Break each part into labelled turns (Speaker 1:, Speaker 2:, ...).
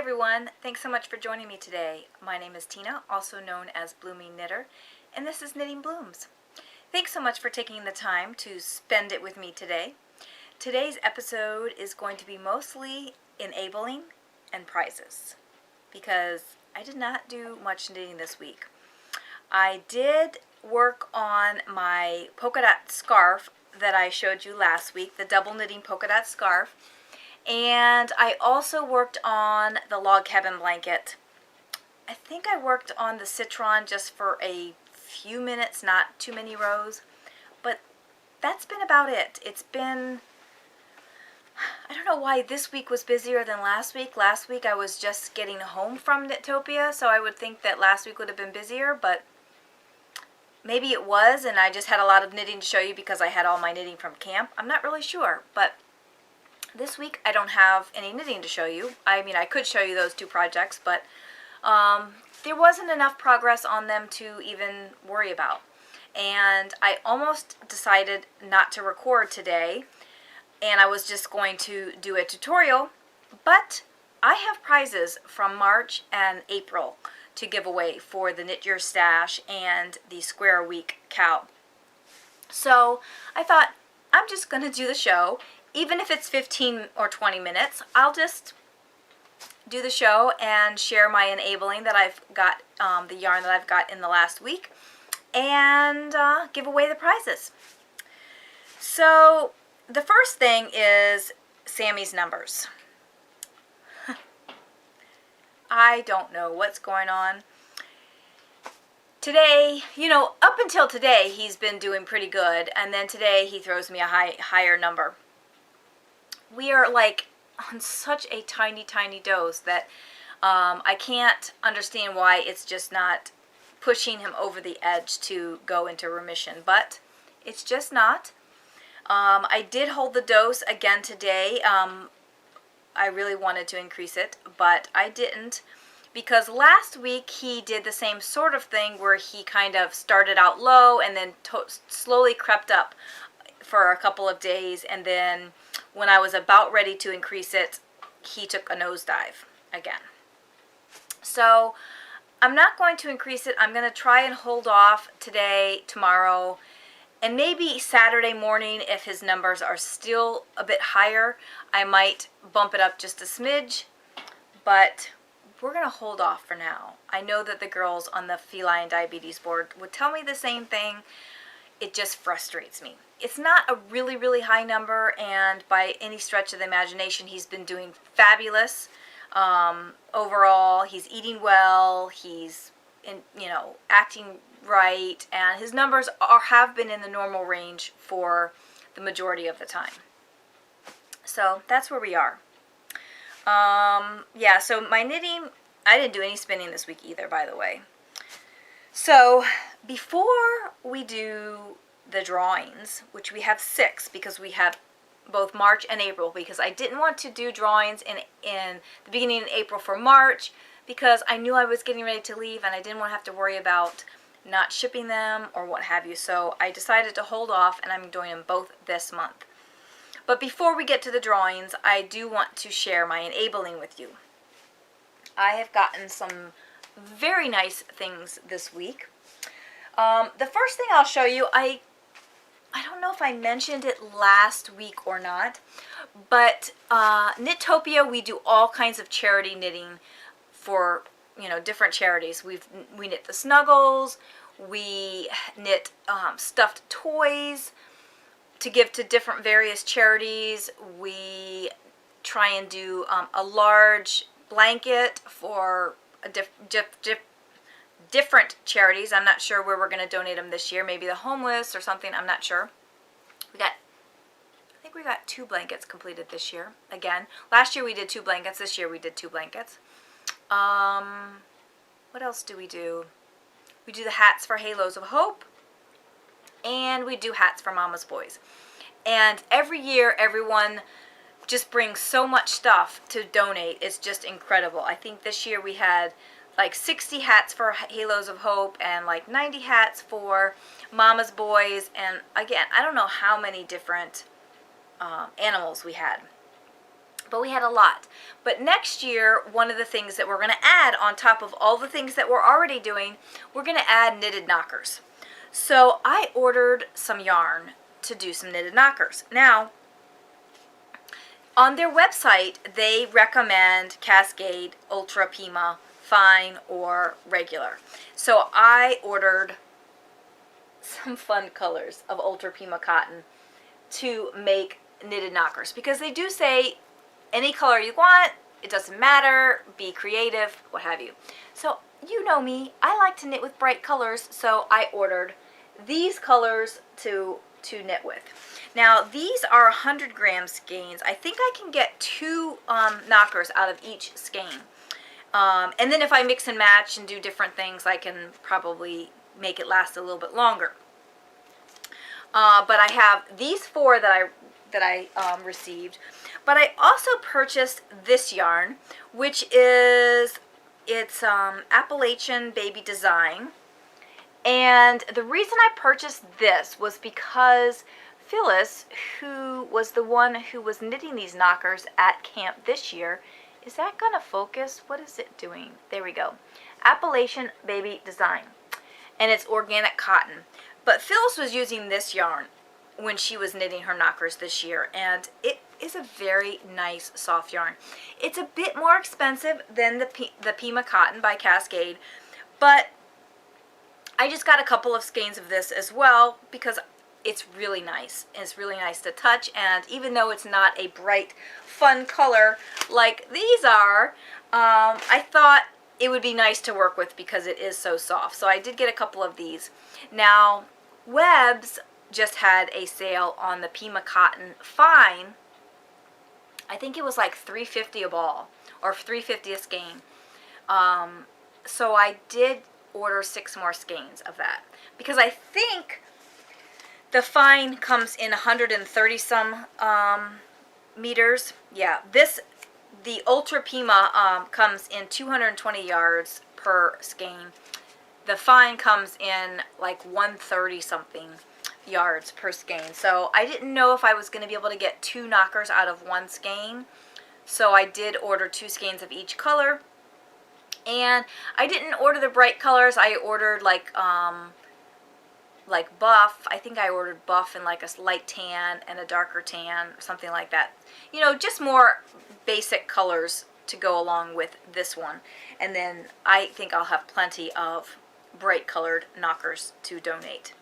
Speaker 1: everyone, thanks so much for joining me today. My name is Tina, also known as Bloomingknitter, and this is Knitting Blooms. Thanks so much for taking the time to spend it with me today. Today's episode is going to be mostly enabling and prizes because I did not do much knitting this week. I did work on my polka dot scarf that I showed you last week, the double knitting polka dot scarf. And I also worked on the log cabin blanket. I think I worked on the citron just for a few minutes, not too many rows. But that's been about it. It's been, I don't know why this week was busier than last week. Last week I was just getting home from Knitopia, so I would think that last week would have been busier, but maybe it was, and I just had a lot of knitting to show you because I had all my knitting from camp. I'm not really sure, but this week I don't have any knitting to show you. I mean, I could show you those two projects, but there wasn't enough progress on them to even worry about. And I almost decided not to record today, and I was just going to do a tutorial, but I have prizes from March and April to give away for the Knit Your Stash and the Square Week cow. So I thought, I'm just going to do the show. Even if it's 15 or 20 minutes, I'll just do the show and share my enabling that I've got, the yarn that I've got in the last week, and give away the prizes. So the first thing is Sammy's numbers. I don't know what's going on. Today, you know, up until today, he's been doing pretty good, and then today he throws me a higher number. We are like on such a tiny dose that I can't understand why it's just not pushing him over the edge to go into remission, but it's just not. I did hold the dose again today. I really wanted to increase it, but I didn't, because last week he did the same sort of thing where he kind of started out low and then slowly crept up for a couple of days, and then when I was about ready to increase it, he took a nosedive again. So I'm not going to increase it. I'm going to try and hold off today, tomorrow, and maybe Saturday morning. If his numbers are still a bit higher, I might bump it up just a smidge, but we're going to hold off for now. I know that the girls on the feline diabetes board would tell me the same thing. It just frustrates me. It's not a really high number, and by any stretch of the imagination, he's been doing fabulous. Overall, he's eating well, he's acting right, and his numbers have been in the normal range for the majority of the time. So that's where we are. Yeah, so my knitting, I didn't do any spinning this week either, by the way. So before we do the drawings, which we have 6 because we have both March and April, because I didn't want to do drawings in the beginning of April for March because I knew I was getting ready to leave and I didn't want to have to worry about not shipping them or what have you. So I decided to hold off, and I'm doing them both this month. But before we get to the drawings, I do want to share my enabling with you. I have gotten some very nice things this week. The first thing I'll show you, I don't know if I mentioned it last week or not, but Knitopia, we do all kinds of charity knitting for, different charities. We knit the snuggles, we knit stuffed toys to give to different various charities. We try and do a large blanket for a different charities. I'm not sure where we're going to donate them this year. Maybe the homeless or something. I'm not sure. I think we got 2 blankets completed this year. Again, last year we did 2 blankets. This year we did 2 blankets. What else do? We do the hats for Halos of Hope, and we do hats for Mama's Boys. And every year everyone just brings so much stuff to donate. It's just incredible. I think this year we had like 60 hats for Halos of Hope and like 90 hats for Mama's Boys, and again, I don't know how many different animals we had. but we had a lot. But next year, one of the things that we're going to add on top of all the things that we're already doing, we're going to add knitted knockers. So I ordered some yarn to do some knitted knockers. Now, on their website, they recommend Cascade, Ultra Pima, Fine, or Regular. So I ordered some fun colors of Ultra Pima cotton to make knitted knockers, because they do say any color you want, it doesn't matter, be creative, what have you. So you know me, I like to knit with bright colors, so I ordered these colors to knit with. Now these are 100 gram skeins. I think I can get 2 knockers out of each skein. And then if I mix and match and do different things, I can probably make it last a little bit longer. But I have these 4 that I received. But I also purchased this yarn, which is, it's Appalachian Baby Design. And the reason I purchased this was because Phyllis, who was the one who was knitting these knockers at camp this year, is that going to focus? What is it doing? There we go. Appalachian Baby Design. And it's organic cotton. But Phyllis was using this yarn when she was knitting her knockers this year, and it is a very nice soft yarn. It's a bit more expensive than the Pima cotton by Cascade, but I just got a couple of skeins of this as well because it's really nice. It's really nice to touch, and even though it's not a bright, fun color like these are, I thought it would be nice to work with because it is so soft. So I did get a couple of these. Now, Webb's just had a sale on the Pima Cotton Fine. I think it was like $3.50 a ball, or $3.50 a skein. So I did order 6 more skeins of that, because I think the Fine comes in 130 some meters. Yeah, the Ultra Pima comes in 220 yards per skein. The Fine comes in like 130 something yards per skein. So I didn't know if I was going to be able to get 2 knockers out of 1 skein. So I did order 2 skeins of each color. And I didn't order the bright colors. I ordered like buff. I think I ordered buff and like a light tan and a darker tan, or something like that. You know, just more basic colors to go along with this one. And then I think I'll have plenty of bright colored knockers to donate.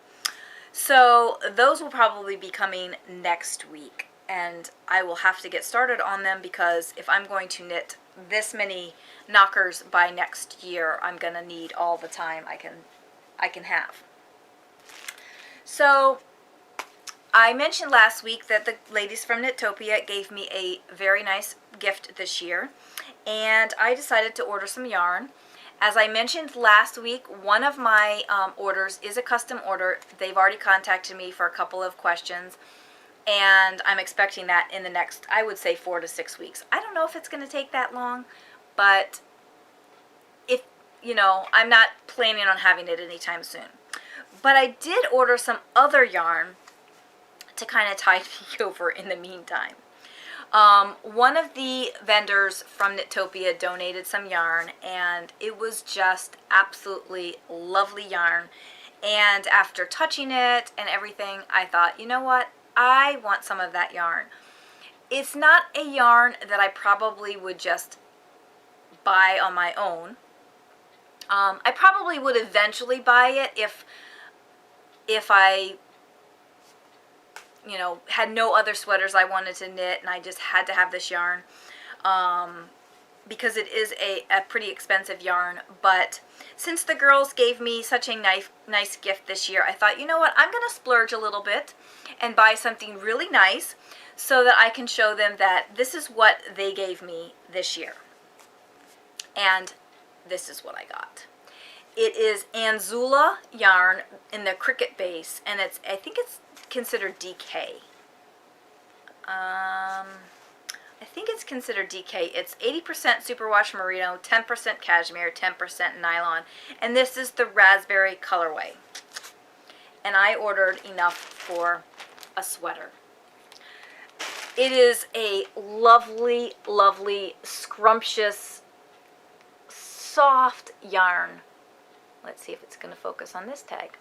Speaker 1: So those will probably be coming next week, and I will have to get started on them, because if I'm going to knit this many knockers by next year, I'm going to need all the time I can have. So I mentioned last week that the ladies from Knittopia gave me a very nice gift this year, and I decided to order some yarn. As I mentioned last week, one of my orders is a custom order. They've already contacted me for a couple of questions, and I'm expecting that in the next, I would say, 4 to 6 weeks. I don't know if it's going to take that long, but if, you know, I'm not planning on having it anytime soon. But I did order some other yarn to kind of tide me over in the meantime. One of the vendors from Knittopia donated some yarn, and it was just absolutely lovely yarn. And after touching it and everything, I thought, you know what? I want some of that yarn. It's not a yarn that I probably would just buy on my own. I probably would eventually buy it if I, you know, had no other sweaters I wanted to knit and I just had to have this yarn, because it is a pretty expensive yarn. But since the girls gave me such a nice gift this year, I thought, you know what, I'm going to splurge a little bit and buy something really nice so that I can show them that this is what they gave me this year. And this is what I got. It is Anzula yarn in the cricket base, and I think it's considered DK. I think it's considered DK. It's 80% superwash merino, 10% cashmere, 10% nylon, and this is the raspberry colorway. And I ordered enough for a sweater. It is a lovely, lovely, scrumptious, soft yarn. Let's see if it's going to focus on this tag.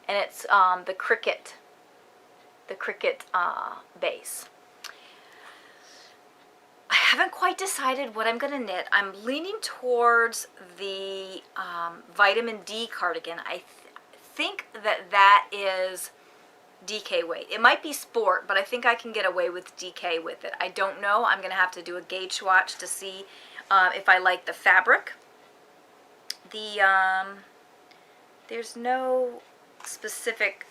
Speaker 1: And it's the Cricut base. I haven't quite decided what I'm going to knit. I'm leaning towards the vitamin D cardigan. I think that is DK weight. It might be sport, but I think I can get away with DK with it. I don't know. I'm going to have to do a gauge swatch to see if I like the fabric. There's no specific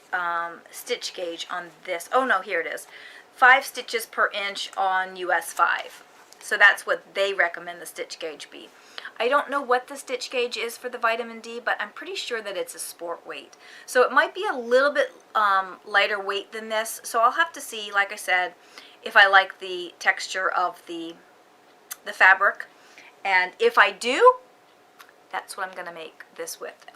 Speaker 1: stitch gauge on this. Oh no, here it is. 5 stitches per inch on US 5. So that's what they recommend the stitch gauge be. I don't know what the stitch gauge is for the vitamin D, but I'm pretty sure that it's a sport weight. So it might be a little bit lighter weight than this. So I'll have to see, like I said, if I like the texture of the fabric. And if I do, that's what I'm going to make this with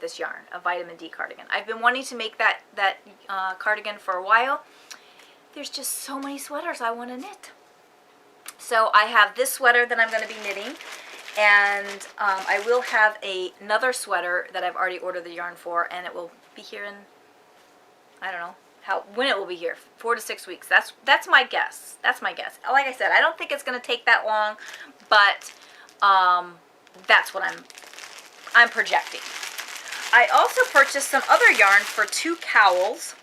Speaker 1: this yarn, a vitamin D cardigan. I've been wanting to make that cardigan for a while. There's just so many sweaters I want to knit. So I have this sweater that I'm going to be knitting, and I will have another sweater that I've already ordered the yarn for, and it will be here in, I don't know when it will be here, 4 to 6 weeks. That's my guess. That's my guess. Like I said, I don't think it's going to take that long, but that's what I'm projecting. I also purchased some other yarn for 2 cowls.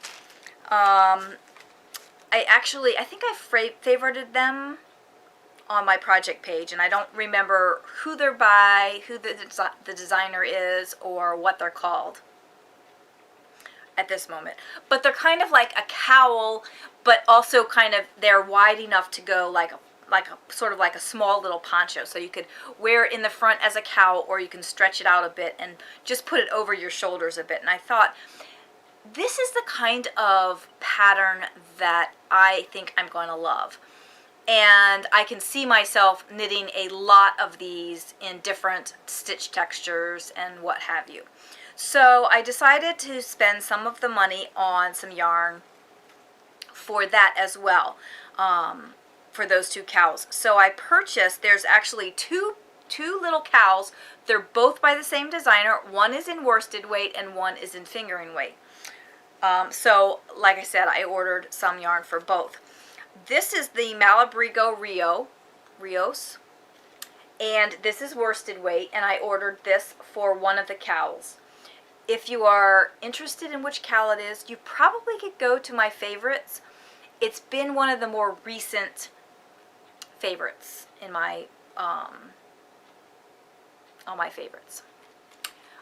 Speaker 1: I think I favorited them on my project page, and I don't remember who they're by, who the designer is, or what they're called at this moment. But they're kind of like a cowl, but also kind of, they're wide enough to go like a sort of like a small little poncho, so you could wear it in the front as a cowl, or you can stretch it out a bit and just put it over your shoulders a bit. And I thought, this is the kind of pattern that I think I'm going to love. And I can see myself knitting a lot of these in different stitch textures and what have you. So I decided to spend some of the money on some yarn for that as well, for those 2 cowls. So I purchased, there's actually two little cowls. They're both by the same designer. One is in worsted weight and one is in fingering weight. So like I said, I ordered some yarn for both. This is the Malabrigo Rios, and this is worsted weight, and I ordered this for one of the cowls. If you are interested in which cowl it is, you probably could go to my favorites. It's been one of the more recent favorites in my on my favorites.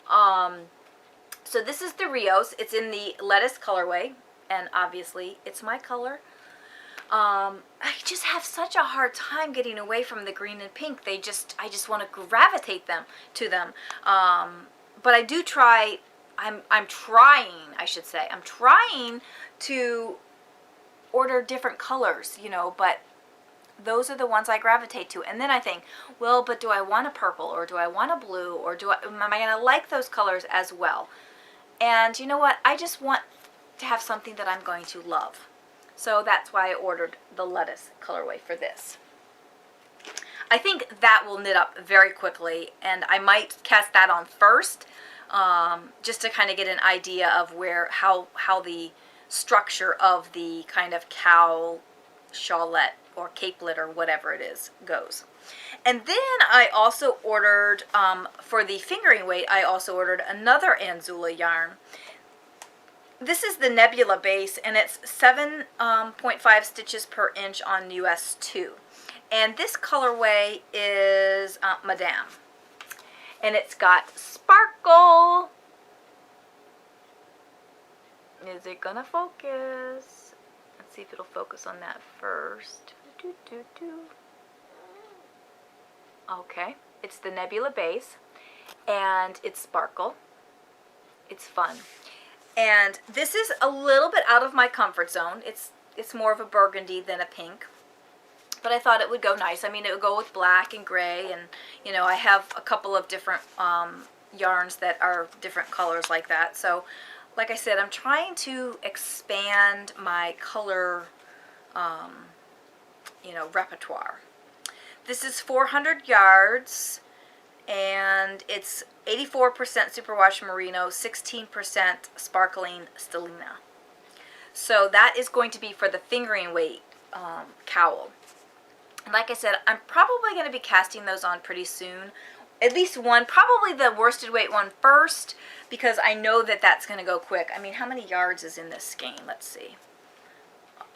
Speaker 1: So this is the Rios. It's in the lettuce colorway, and obviously it's my color. I just have such a hard time getting away from the green and pink. I just want to gravitate to them. But I do try. I'm trying to order different colors, you know, but those are the ones I gravitate to. And then I think, well, but do I want a purple, or do I want a blue, or am I going to like those colors as well? And you know what? I just want to have something that I'm going to love. So that's why I ordered the lettuce colorway for this. I think that will knit up very quickly, and I might cast that on first, just to kind of get an idea of how the structure of the kind of cowl, shawlette, or capelet, or whatever it is, goes. And then I also ordered, for the fingering weight, I also ordered another Anzula yarn. This is the Nebula base, and it's 7.5 stitches per inch on US 2. And this colorway is Madame. And it's got sparkle. Is it gonna focus? Let's see if it'll focus on that first. Okay, it's the Nebula base, and it's sparkle. It's fun. And this is a little bit out of my comfort zone. It's more of a burgundy than a pink, but I thought it would go nice. I mean, it would go with black and gray, and you know, I have a couple of different yarns that are different colors like that. So like I said, I'm trying to expand my color you know, repertoire. This is 400 yards, and it's 84% superwash merino, 16% sparkling stellina. So that is going to be for the fingering weight cowl. And like I said, I'm probably going to be casting those on pretty soon. At least one, probably the worsted weight one first, because I know that that's going to go quick. I mean, how many yards is in this skein? Let's see.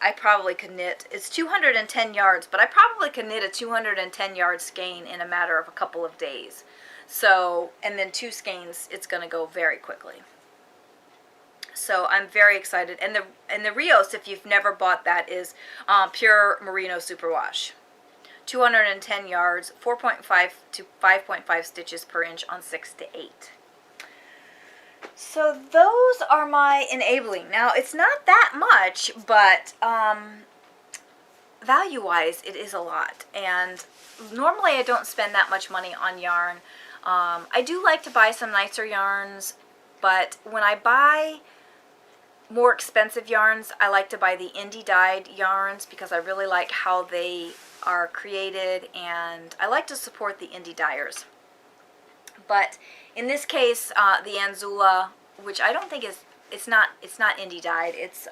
Speaker 1: I probably could knit, it's 210 yards, but I probably could knit a 210 yard skein in a matter of a couple of days. So, and then 2 skeins, it's going to go very quickly. So I'm very excited. And the Rios, if you've never bought that, is pure merino superwash. 210 yards, 4.5 to 5.5 stitches per inch on 6 to 8. So those are my enabling. Now, it's not that much, but value-wise, it is a lot. And normally I don't spend that much money on yarn. I do like to buy some nicer yarns, but when I buy more expensive yarns, I like to buy the indie dyed yarns because I really like how they are created, and I like to support the indie dyers. But in this case, the Anzula, which I don't think is, it's not indie dyed, it's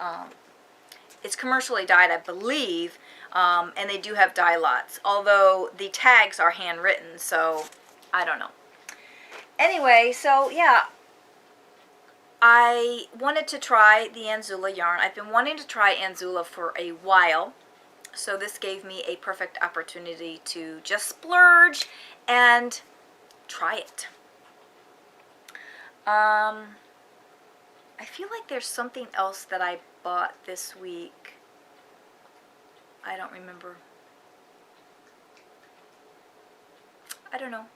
Speaker 1: commercially dyed, I believe, and they do have dye lots, although the tags are handwritten, so I don't know. Anyway, so yeah, I wanted to try the Anzula yarn. I've been wanting to try Anzula for a while, so this gave me a perfect opportunity to just splurge and try it. I feel like there's something else that I bought this week. I don't remember. I don't know.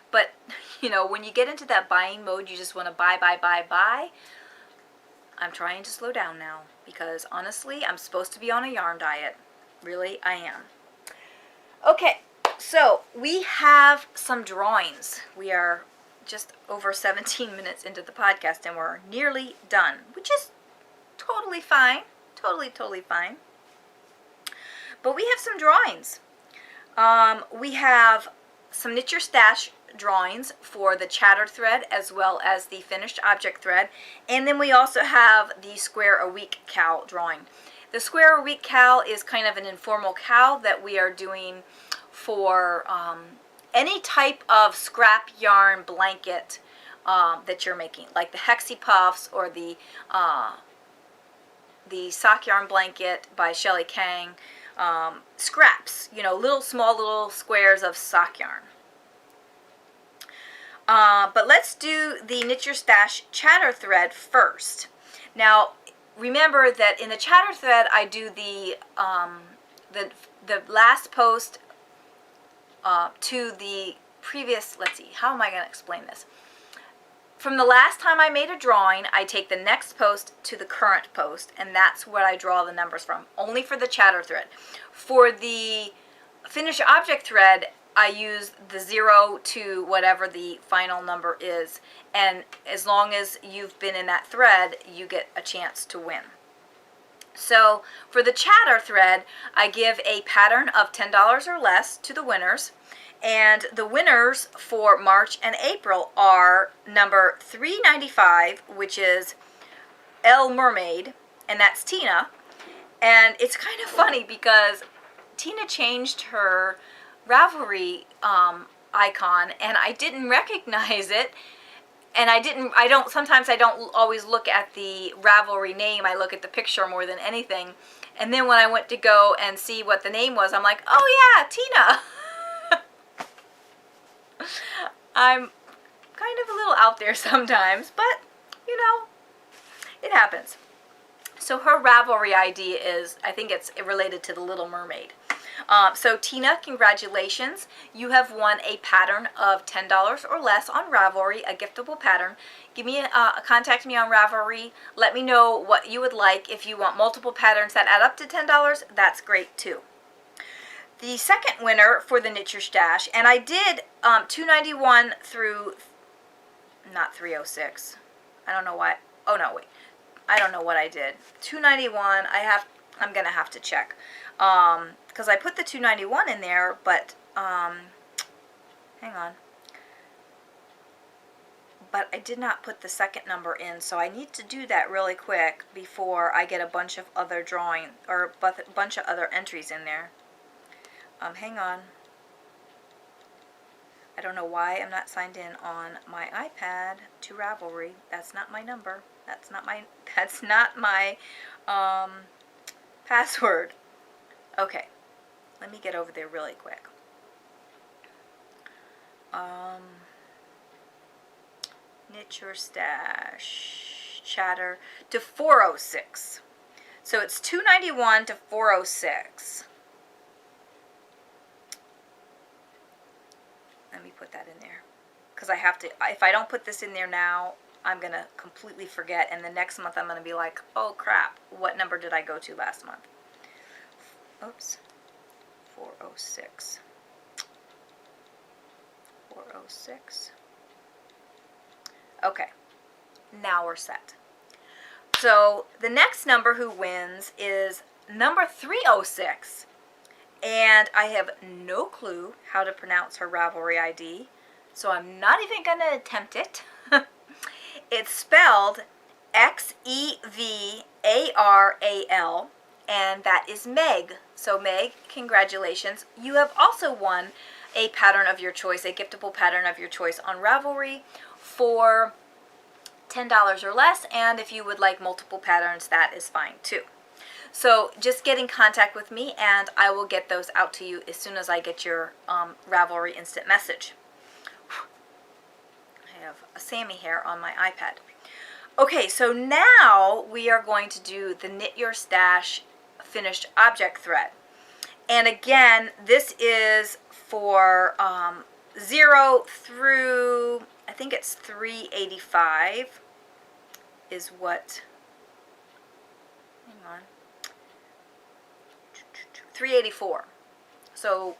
Speaker 1: But, you know, when you get into that buying mode, you just want to buy, buy, buy, buy. I'm trying to slow down now because, honestly, I'm supposed to be on a yarn diet. Really, I am. Okay, so we have some drawings. We are just over 17 minutes into the podcast and we're nearly done, which is totally fine. Totally fine. But we have some drawings. We have some Knit Your Stash drawings for the chatter thread as well as the finished object thread, and then we also have the square a week cowl drawing. The square a week cowl is kind of an informal cowl that we are doing for any type of scrap yarn blanket that you're making, like the Hexie Puffs or the sock yarn blanket by Shelley Kang. Scraps, you know, small little squares of sock yarn. But let's do the Knit Your Stash chatter thread first. Now, remember that in the chatter thread, I do the last post to the previous. Let's see, how am I going to explain this? From the last time I made a drawing, I take the next post to the current post, and that's what I draw the numbers from, only for the chatter thread. For the finished object thread, I use the 0 to whatever the final number is, and as long as you've been in that thread, you get a chance to win. So for the chatter thread, I give a pattern of $10 or less to the winners. And the winners for March and April are number 395, which is Elle Mermaid, and that's Tina. And it's kind of funny because Tina changed her Ravelry icon, and I didn't recognize it. And sometimes I don't always look at the Ravelry name, I look at the picture more than anything. And then when I went to go and see what the name was, I'm like, oh yeah, Tina. I'm kind of a little out there sometimes, but, you know, it happens. So her Ravelry ID is, I think it's related to the Little Mermaid. So Tina, congratulations. You have won a pattern of $10 or less on Ravelry, a giftable pattern. Contact me on Ravelry. Let me know what you would like. If you want multiple patterns that add up to $10, that's great too. The second winner for the Knit Your Stash, and I did 291 through, not 306. I don't know why. Oh no, wait. I don't know what I did. 291. I I'm going to have to check. Because I put the 291 in there, but, hang on. But I did not put the second number in, so I need to do that really quick before I get a bunch of other drawing, or a bunch of other entries in there. Hang on. I don't know why I'm not signed in on my iPad to Ravelry. That's not my number. That's not my password. Okay, let me get over there really quick. Knit Your Stash chatter to 406. So it's 291 to 406. Let me put that in there, because I have to, if I don't put this in there now, I'm going to completely forget, and the next month I'm going to be like, oh crap, what number did I go to last month? Oops. 406. 406. Okay, now we're set. So the next number who wins is number 306. And I have no clue how to pronounce her Ravelry ID, so I'm not even going to attempt it. It's spelled Xevaral, and that is Meg. So Meg, congratulations. You have also won a pattern of your choice, a giftable pattern of your choice on Ravelry for $10 or less, and if you would like multiple patterns, that is fine too. So just get in contact with me, and I will get those out to you as soon as I get your Ravelry instant message. I have a Sammy hair on my iPad. Okay, so now we are going to do the Knit Your Stash finished object thread. And again, this is for 0 through, I think it's 385 is what, hang on, 384. So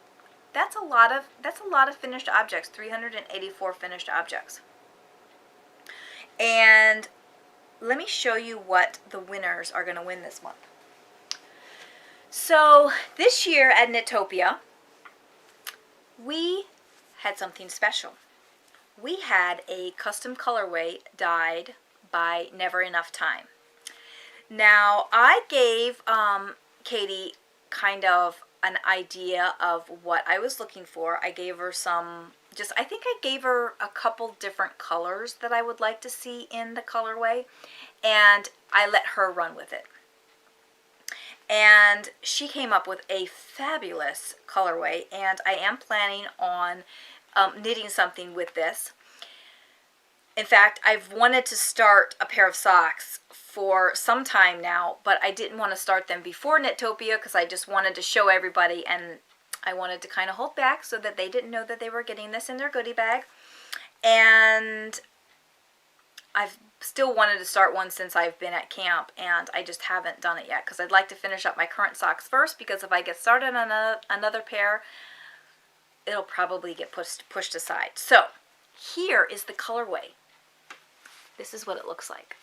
Speaker 1: that's a lot of finished objects, 384 finished objects. And let me show you what the winners are going to win this month. So this year at Knitopia, we had something special. We had a custom colorway dyed by Never Enough Time. Now, I gave Katie kind of an idea of what I was looking for. I gave her some, I think I gave her a couple different colors that I would like to see in the colorway, and I let her run with it. And she came up with a fabulous colorway, and I am planning on knitting something with this. In fact, I've wanted to start a pair of socks for some time now, but I didn't want to start them before Knitopia because I just wanted to show everybody, and I wanted to kind of hold back so that they didn't know that they were getting this in their goodie bag. And I've still wanted to start one since I've been at camp, and I just haven't done it yet because I'd like to finish up my current socks first, because if I get started on another pair, it'll probably get pushed aside. So here is the colorway. This is what it looks like.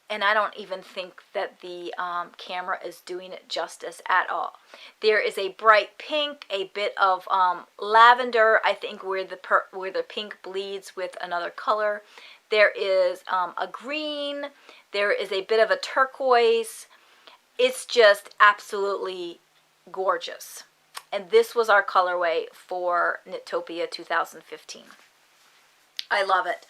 Speaker 1: And I don't even think that the camera is doing it justice at all. There is a bright pink, a bit of lavender, I think where the pink bleeds with another color. There is a green. There is a bit of a turquoise. It's just absolutely gorgeous. And this was our colorway for Knitopia 2015. I love it.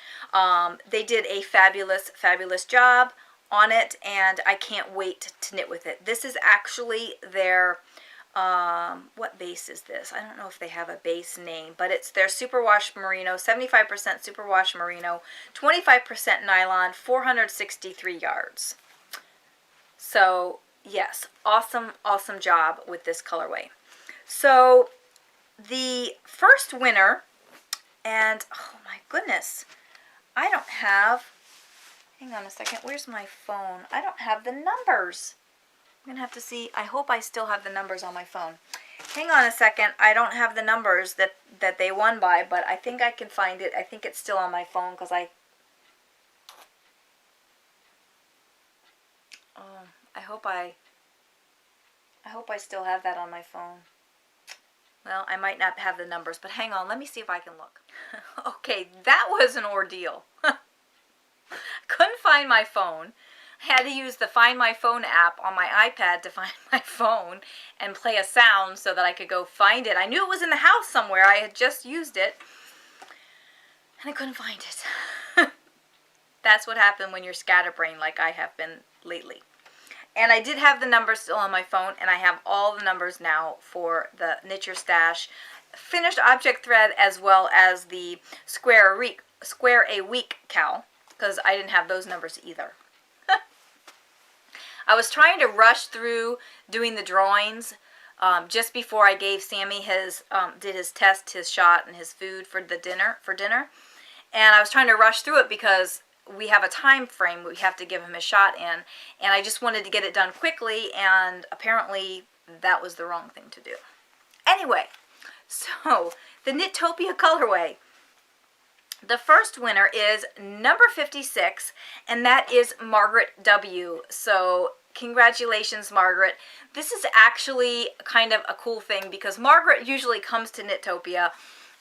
Speaker 1: They did a fabulous, fabulous job on it, and I can't wait to knit with it. This is actually their, what base is this? I don't know if they have a base name, but it's their superwash merino, 75% superwash merino, 25% nylon, 463 yards. So yes, awesome, awesome job with this colorway. So the first winner, and oh my goodness, I don't have, hang on a second, where's my phone? I don't have the numbers. I'm going to have to see, I hope I still have the numbers on my phone. Hang on a second, I don't have the numbers that they won by, but I think I can find it. I think it's still on my phone because hope I still have that on my phone. Well, I might not have the numbers, but hang on, let me see if I can look. Okay, that was an ordeal. Couldn't find my phone. I had to use the Find My Phone app on my iPad to find my phone and play a sound so that I could go find it. I knew it was in the house somewhere. I had just used it, and I couldn't find it. That's what happened when you're scatterbrained like I have been lately. And I did have the numbers still on my phone, and I have all the numbers now for the Knit Your Stash finished object thread, as well as the Square a Week cowl, because I didn't have those numbers either. I was trying to rush through doing the drawings just before I gave Sammy did his test, his shot, and his food for dinner. And I was trying to rush through it because we have a time frame we have to give him a shot in, and I just wanted to get it done quickly, and apparently that was the wrong thing to do. Anyway, so the Knitopia colorway. The first winner is number 56, and that is Margaret W. So congratulations, Margaret. This is actually kind of a cool thing because Margaret usually comes to Knitopia,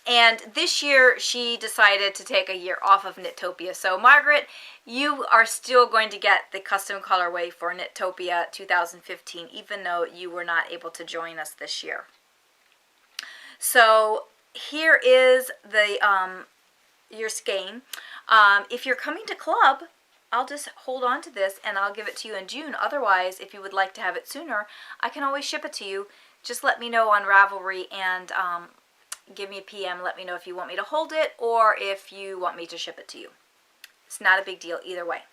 Speaker 1: and this year she decided to take a year off of Knitopia. So Margaret, you are still going to get the custom colorway for Knitopia 2015, even though you were not able to join us this year. So here is the your skein. If you're coming to club, I'll just hold on to this and I'll give it to you in June. Otherwise, if you would like to have it sooner, I can always ship it to you. Just let me know on Ravelry and give me a PM. Let me know if you want me to hold it or if you want me to ship it to you. It's not a big deal either way.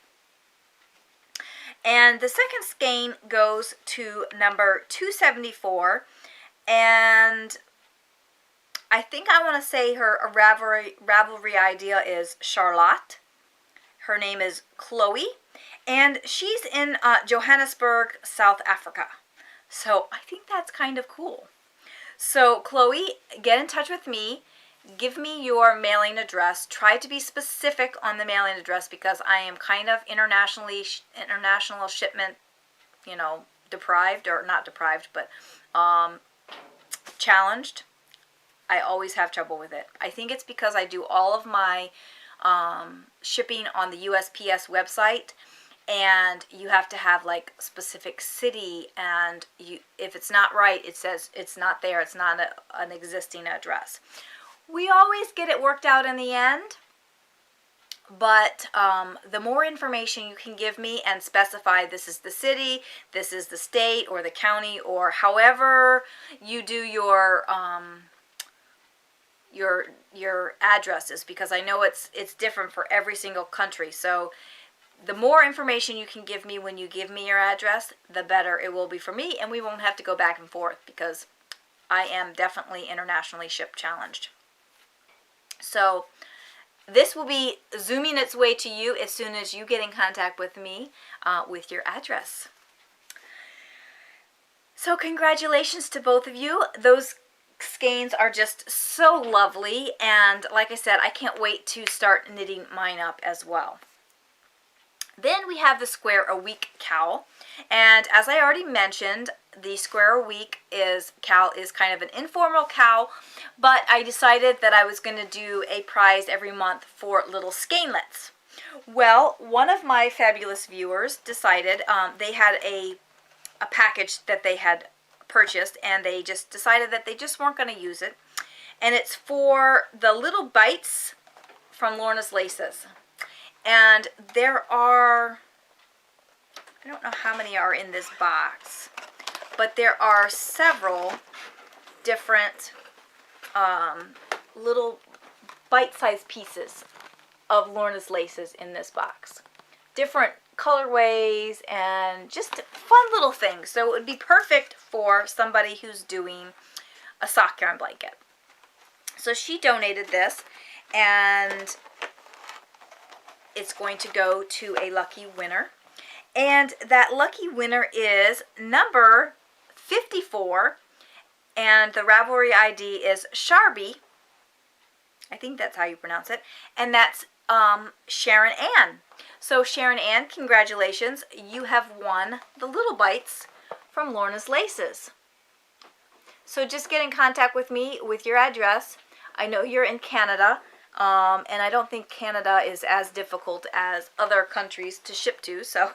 Speaker 1: And the second skein goes to number 274, and I think I want to say her Ravelry idea is Charlotte. Her name is Chloe, and she's in Johannesburg, South Africa. So I think that's kind of cool. So Chloe, get in touch with me. Give me your mailing address. Try to be specific on the mailing address because I am kind of international shipment, deprived, or not deprived, but challenged. I always have trouble with it. I think it's because I do all of my shipping on the USPS website, and you have to have like specific city, and if it's not right, it says it's not there. It's not an existing address. We always get it worked out in the end, but the more information you can give me and specify this is the city, this is the state or the county, or however you do your addresses, because I know it's different for every single country. So the more information you can give me when you give me your address, the better it will be for me, and we won't have to go back and forth because I am definitely internationally ship challenged. So this will be zooming its way to you as soon as you get in contact with me with your address. So congratulations to both of you. Those skeins are just so lovely, and like I said, I can't wait to start knitting mine up as well. Then we have the Square a Week cowl, and as I already mentioned, the Square a Week cowl is kind of an informal cowl, but I decided that I was going to do a prize every month for little skeinlets. Well, one of my fabulous viewers decided they had a package that they had purchased, and they just decided that they just weren't going to use it, and it's for the little bites from Lorna's Laces. And there are, I don't know how many are in this box, but there are several different little bite-sized pieces of Lorna's Laces in this box. Different colorways and just fun little things. So it would be perfect for somebody who's doing a sock yarn blanket. So she donated this, and it's going to go to a lucky winner. And that lucky winner is number 54, and the Ravelry ID is Sharby. I think that's how you pronounce it. And that's Sharon Ann. So Sharon Ann, congratulations. You have won the Little Bites from Lorna's Laces. So just get in contact with me with your address. I know you're in Canada, and I don't think Canada is as difficult as other countries to ship to, so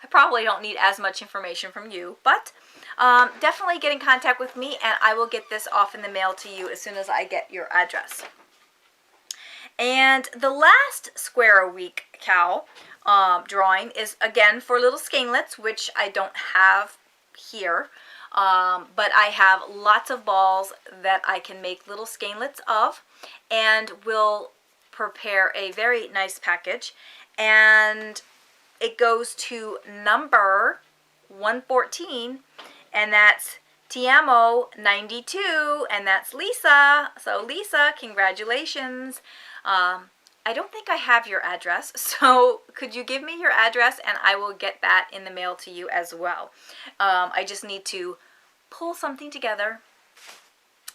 Speaker 1: I probably don't need as much information from you, but definitely get in contact with me, and I will get this off in the mail to you as soon as I get your address. And the last Square a Week cow drawing is again for little skeins, which I don't have here, but I have lots of balls that I can make little skeins of, and will prepare a very nice package. And it goes to number 114, and that's Tiamo 92, and that's Lisa. So Lisa, congratulations. I don't think I have your address, so could you give me your address and I will get that in the mail to you as well. I just need to pull something together.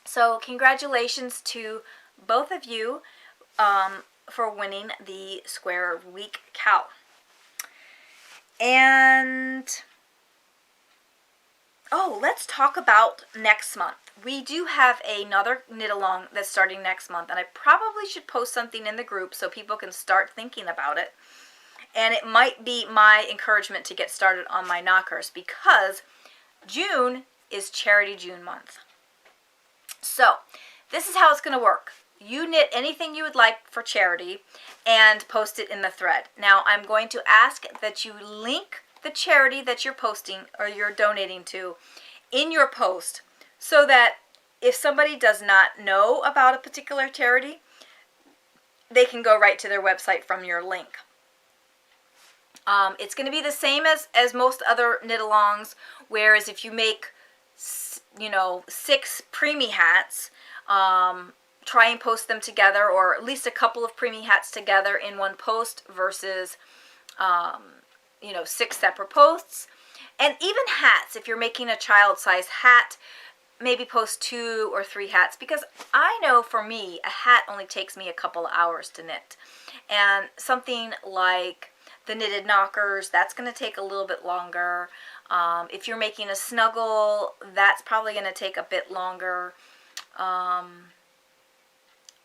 Speaker 1: So congratulations to both of you for winning the Square Week cow. And oh, let's talk about next month. We do have another knit along that's starting next month, and I probably should post something in the group so people can start thinking about it. And it might be my encouragement to get started on my knockers, because June is Charity June month. So this is how it's going to work. You knit anything you would like for charity and post it in the thread. Now I'm going to ask that you link the charity that you're posting or you're donating to in your post, so that if somebody does not know about a particular charity, they can go right to their website from your link. It's going to be the same as most other knit-alongs, whereas if you make, 6 preemie hats, try and post them together, or at least a couple of preemie hats together in one post versus 6 separate posts. And even hats, if you're making a child size hat, maybe post 2 or 3 hats, because I know for me a hat only takes me a couple of hours to knit, and something like the knitted knockers, that's going to take a little bit longer. If you're making a snuggle, that's probably going to take a bit longer. I'm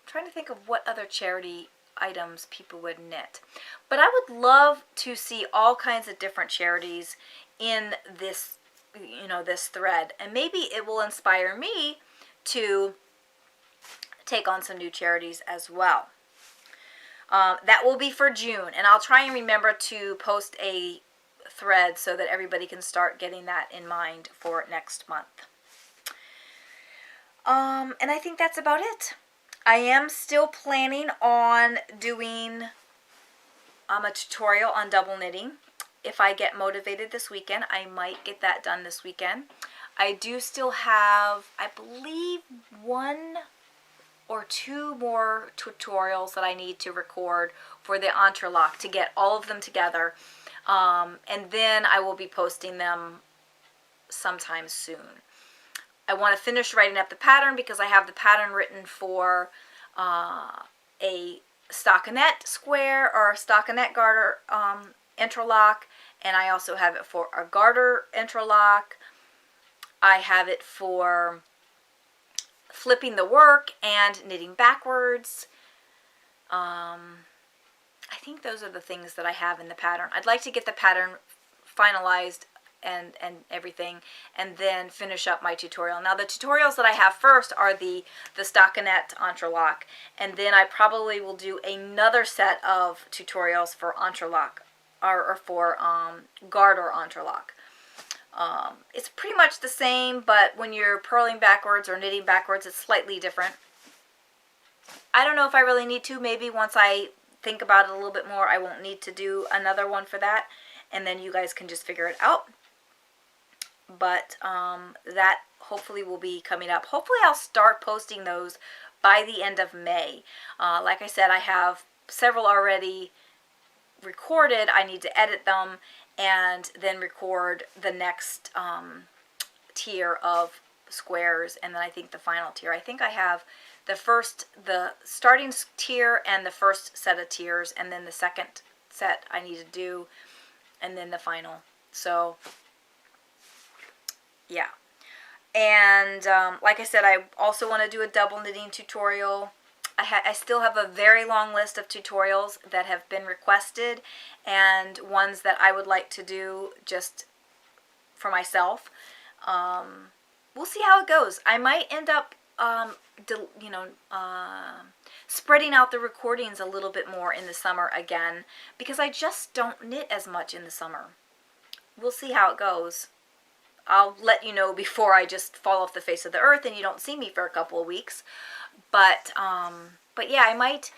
Speaker 1: trying to think of what other charity items people would knit. But I would love to see all kinds of different charities in this, this thread. And maybe it will inspire me to take on some new charities as well. That will be for June. And I'll try and remember to post a thread so that everybody can start getting that in mind for next month. And I think that's about it. I am still planning on doing a tutorial on double knitting. If I get motivated this weekend, I might get that done this weekend. I do still have, I believe, 1 or 2 more tutorials that I need to record for the entrelac to get all of them together. And then I will be posting them sometime soon. I want to finish writing up the pattern because I have the pattern written for a stockinette square or a stockinette garter interlock, and I also have it for a garter interlock. I have it for flipping the work and knitting backwards. I think those are the things that I have in the pattern. I'd like to get the pattern finalized and everything, and then finish up my tutorial. Now the tutorials that I have first are the stockinette entrelac, and then I probably will do another set of tutorials for entrelac or for garter entrelac. It's pretty much the same, but when you're purling backwards or knitting backwards, it's slightly different. I don't know if I really need to. Maybe once I think about it a little bit more, I won't need to do another one for that, and then you guys can just figure it out. But that hopefully will be coming up. Hopefully I'll start posting those by the end of May. Like I said, I have several already recorded. I need to edit them and then record the next tier of squares, and then I think the final tier. I think I have the starting tier and the first set of tiers, and then the second set I need to do, and then the final. So yeah. And like I said, I also want to do a double knitting tutorial. I still have a very long list of tutorials that have been requested, and ones that I would like to do just for myself. We'll see how it goes. I might end up spreading out the recordings a little bit more in the summer again, because I just don't knit as much in the summer. We'll see how it goes. I'll let you know before I just fall off the face of the earth and you don't see me for a couple of weeks. But yeah, I might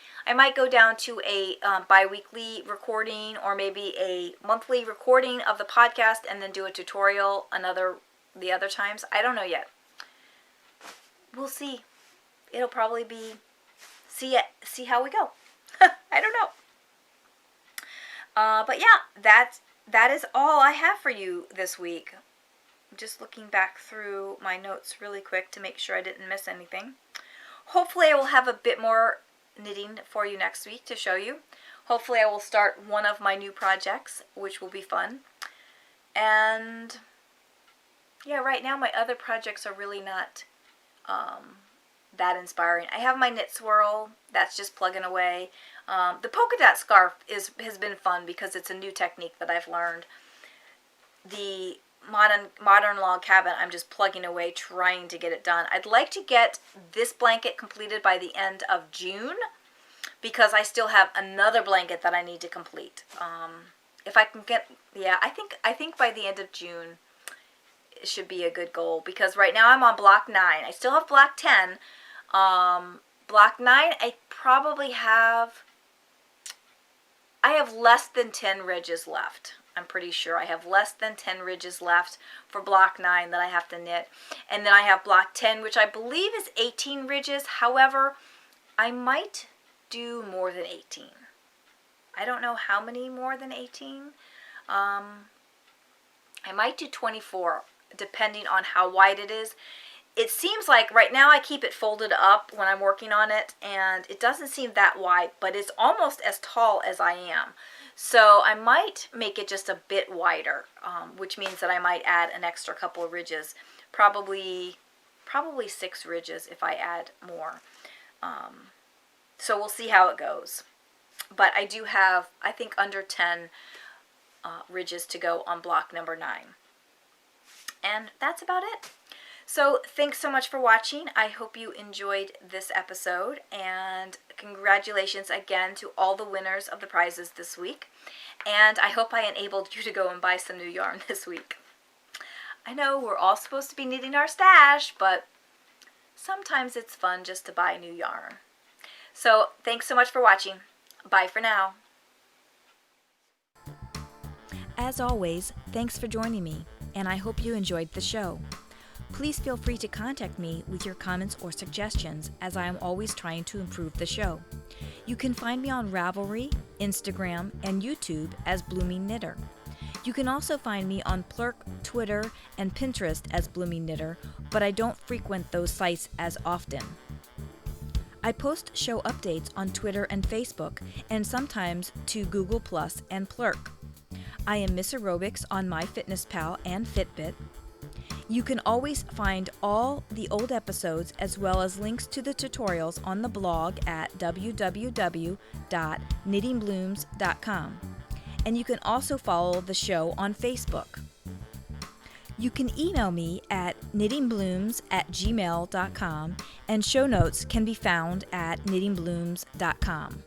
Speaker 1: go down to a bi-weekly recording, or maybe a monthly recording of the podcast and then do a tutorial the other times. I don't know yet. We'll see. It'll probably be see how we go. I don't know. But yeah, that is all I have for you this week. I'm just looking back through my notes really quick to make sure I didn't miss anything. Hopefully I will have a bit more knitting for you next week to show you. Hopefully I will start one of my new projects, which will be fun. And yeah, right now my other projects are really not that inspiring. I have my knit swirl that's just plugging away. The polka dot scarf has been fun because it's a new technique that I've learned. The modern log cabin, I'm just plugging away trying to get it done. I'd like to get this blanket completed by the end of June, because I still have another blanket that I need to complete. If I can get, yeah, I think by the end of June it should be a good goal, because right now I'm on block 9. I still have block 10. Block 9, I have less than 10 ridges left. I'm pretty sure I have less than 10 ridges left for block 9 that I have to knit. And then I have block 10, which I believe is 18 ridges. However, I might do more than 18. I don't know how many more than 18. I might do 24, depending on how wide it is. It seems like right now I keep it folded up when I'm working on it, and it doesn't seem that wide, but it's almost as tall as I am. So I might make it just a bit wider, which means that I might add an extra couple of ridges, probably 6 ridges if I add more. So we'll see how it goes. But I do have, I think, under 10 ridges to go on block number 9. And that's about it. So thanks so much for watching. I hope you enjoyed this episode, and congratulations again to all the winners of the prizes this week. And I hope I enabled you to go and buy some new yarn this week. I know we're all supposed to be knitting our stash, but sometimes it's fun just to buy new yarn. So thanks so much for watching. Bye for now. As always, thanks for joining me, and I hope you enjoyed the show. Please feel free to contact me with your comments or suggestions, as I am always trying to improve the show. You can find me on Ravelry, Instagram, and YouTube as Bloomingknitter. You can also find me on Plurk, Twitter, and Pinterest as Bloomingknitter, but I don't frequent those sites as often. I post show updates on Twitter and Facebook, and sometimes to Google Plus and Plurk. I am Miss Aerobics on MyFitnessPal and Fitbit. You can always find all the old episodes as well as links to the tutorials on the blog at www.knittingblooms.com. And you can also follow the show on Facebook. You can email me at knittingblooms@gmail.com, and show notes can be found at knittingblooms.com.